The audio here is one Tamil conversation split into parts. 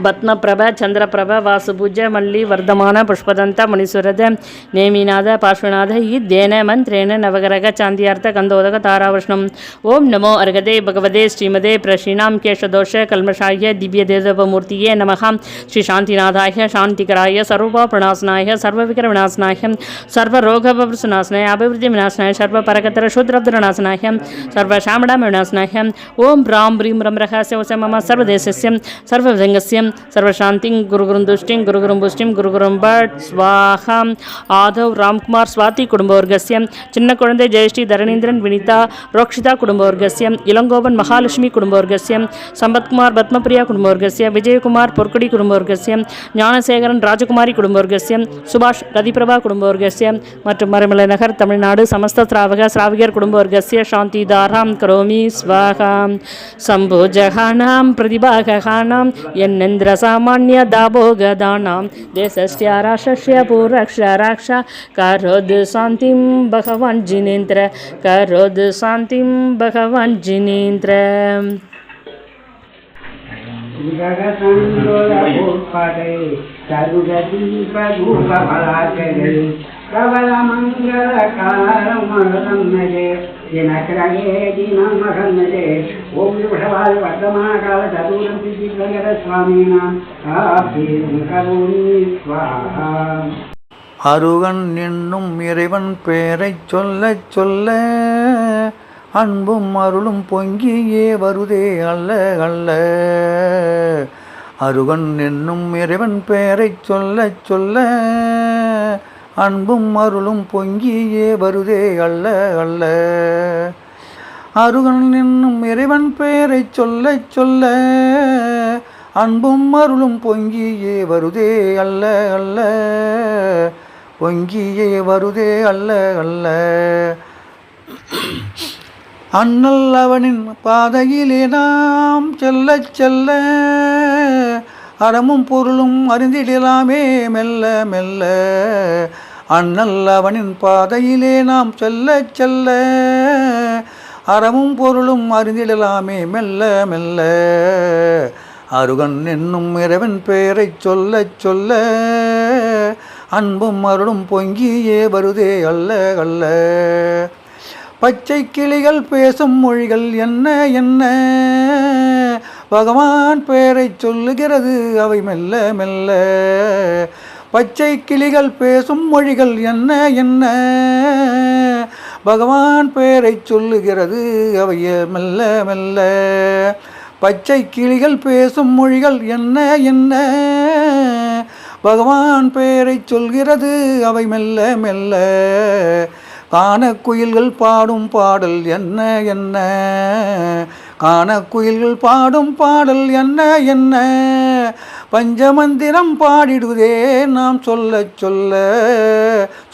பத்மபிரப சந்திரபிரப வாசுபூஜ மல்லி வர்தமான புஷ்பதந்த முனிசுரத நேமிநாத பார்ஷ்வநாத இத்தேன மந்திரேன நவகரக சாந்தியார்த்த கந்தோதக தாராவிஷ்ணம். ஓம் நமோ அர்கதே பகவதே ஸ்ரீமதே பிரஷீணாம் கேஷதோஷ கல்மஷாய திவ்ய தேவமூர்த்தியே நமஹ. ஸ்ரீ சாந்திநாதாய சாந்திகராய சர்வ பிரணாசனாய சர்வவிகர விநாசனாய சர்வரோகபசுநாசனாய அபிவிருத்தி விநாசனாய சர்வ பரகத்தர சூத்ரப்தரநாசனாய சர்வ சாமடாம விநாசனாய. ஓம் ராம் ரீம் ரம் ரகசிய மம சர்வதேசஸ்ய சர்வவிதங்கஸ்ய सर्वशांति गुरुगुरुं दुष्टिं गुरुगुरुं पुष्टिं गुरुगुरुं भट स्वाहा. आदव रामकुमार स्वाति कुटुंबवर्गस्य चिन्न कुழந்தை ஜெயஸ்ரீ தரணீந்திரன் வினிதா ரோக்ஷிதா குடும்பவர்கஸ்ய இளங்கோவன் மகாலட்சுமி குடும்பவர்கஸ்ய சம்பத்குமார் பத்மபிரியா குடும்பவர்கஸ்ய விஜயகுமார் பொற்கொடி குடும்பவர்கஸ்ய ஞானசேகரன் ராஜகுமாரி குடும்பவர்கஸ்ய சுபாஷ் ரதிபிரபா குடும்பவர்கஸ்ய மற்றும் மறைமலை நகர் தமிழ்நாடு சமஸ்த ஸ்ராவகர் குடும்பவர்கஸ்ய சாந்தி தாராம் கரோமி ஸ்வாஹா. சம்போ ஜகானாம் பிரதிபாகானாம் என்னந்திர சாமான்ய தாபோகதானாம் தேசஸ்ய ராஷ்ட்ரஸ்ய பூரக்ஷராக்ஷ கரோத் சாந்திம் பகவான் ஜினேந்திர கரோத் சாந்திம் பகவான் ஜினேந்திர. அருகன் என்னும் இறைவன் பெயரைச் சொல்ல சொல்ல அன்பும் அருளும் பொங்கியே வருதே அல்ல அல்ல. அருகன் என்னும் இறைவன் பெயரைச் சொல்ல சொல்ல அன்பும் அருளும் பொங்கியே வருதே அல்ல அல்ல. அருகன் என்னும் இறைவன் பெயரைச் சொல்ல சொல்ல அன்பும் அருளும் பொங்கியே வருதே அல்ல அல்ல. பொங்கியே வருதே அல்ல அல்ல. அண்ணல் அவனின் பாதையிலே நாம் செல்ல செல்ல அறமும் பொருளும் அறிந்திடலாமே மெல்ல மெல்ல. அண்ணல் அவனின் பாதையிலே நாம் செல்ல செல்ல அறமும் பொருளும் அறிந்திடலாமே மெல்ல மெல்ல. அருகன் என்னும் இறைவன் பெயரைச் சொல்ல சொல்ல அன்பும் அருளும் பொங்கியே வருதே அல்ல அல்ல. பச்சை கிளிகள் பேசும் மொழிகள் என்ன என்ன பகவான் பெயரைச் சொல்லுகிறது அவை மெல்ல மெல்ல. பச்சை கிளிகள் பேசும் மொழிகள் என்ன என்ன பகவான் பெயரைச் சொல்லுகிறது அவை மெல்ல மெல்ல. பச்சை கிளிகள் பேசும் மொழிகள் என்ன என்ன பகவான் பெயரைச் சொல்கிறது அவை மெல்ல மெல்ல. கானக்குயில்கள் பாடும் பாடல் என்ன என்ன கானக்குயில்கள் பாடும் பாடல் என்ன என்ன பஞ்சமந்திரம் பாடிடுதே நாம் சொல்ல சொல்ல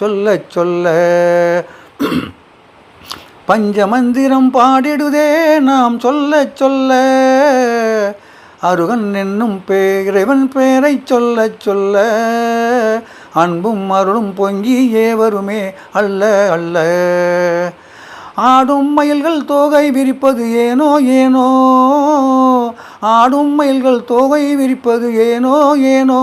சொல்ல சொல்ல. பஞ்சமந்திரம் பாடிடுதே நாம் சொல்ல சொல்ல. அருகன் என்னும் இறைவன் பெயரைச் சொல்ல சொல்ல அன்பும் அருளும் பொங்கியே வருமே அல்ல அல்ல. ஆடும் மயில்கள் தோகை விரிப்பது ஏனோ ஏனோ ஆடும் மயில்கள் தோகை விரிப்பது ஏனோ ஏனோ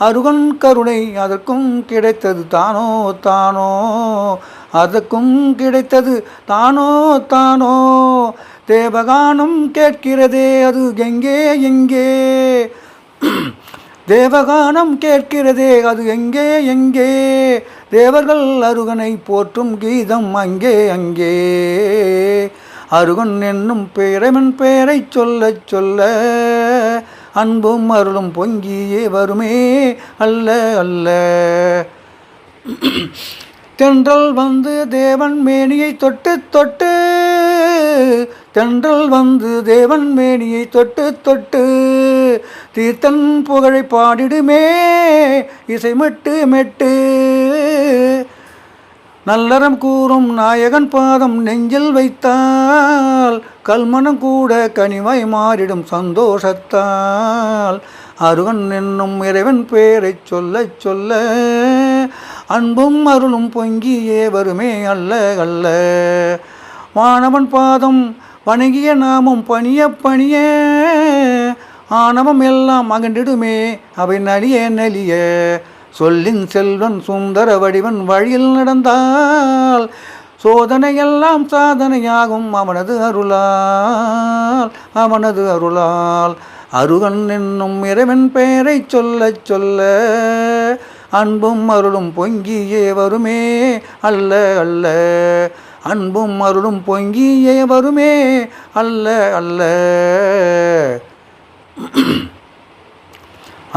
அருகன் கருணை அதற்கும் கிடைத்தது தானோ தானோ அதற்கும் கிடைத்தது தானோ தானோ. தேவகானம் கேட்கிறதே அது எங்கே எங்கே தேவகானம் கேட்கிறதே அது எங்கே எங்கே தேவர்கள் அருகனை போற்றும் கீதம் அங்கே அங்கே. அருகன் என்னும் இறைவன் பெயரைச் சொல்ல சொல்ல அன்பும் அருளும் பொங்கியே வருமே அல்ல அல்ல. தென்றல் வந்து தேவன் மேனியை தொட்டு தொட்டு தென்றல் வந்து தேவன் மேனியை தொட்டு தொட்டு தீர்த்தன் புகழை பாடிடுமே இசை மெட்டு மெட்டு. நல்லறம் கூறும் நாயகன் பாதம் நெஞ்சில் வைத்தால் கல்மனம் கூட கனிவாய் மாறிடும் சந்தோஷத்தால். அருகன் என்னும் இறைவன் பெயரைச் சொல்ல சொல்ல அன்பும் அருளும் பொங்கியே வருமே அல்ல அல்ல. வானவன் பாதம் வணங்கிய நாமம் பணிய பணிய ஆணவம் எல்லாம் அகன்றிடுமே அவை நலிய நலிய. சொல்லின் செல்வன் சுந்தர வடிவன் வழியில் நடந்தால் சோதனையெல்லாம் சாதனையாகும் அவனது அருளால், அவனது அருளால். அருகன் என்னும் இறைவன் பெயரை சொல்ல சொல்ல அன்பும் அருளும் பொங்கியே வருமே அல்ல அல்ல. அன்பும் அருளும் பொங்கியே வருமே அல்ல அல்ல.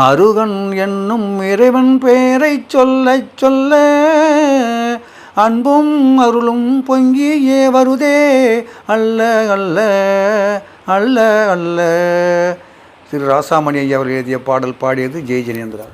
அருகன் என்னும் இறைவன் பெயரை சொல்ல சொல்ல அன்பும் அருளும் பொங்கியே வருதே அல்ல அல்ல அல்ல அல்ல. திரு ராசாமணி ஐயா அவர்கள் எழுதிய பாடல் பாடியது ஜெய் ஜெயேந்திரா.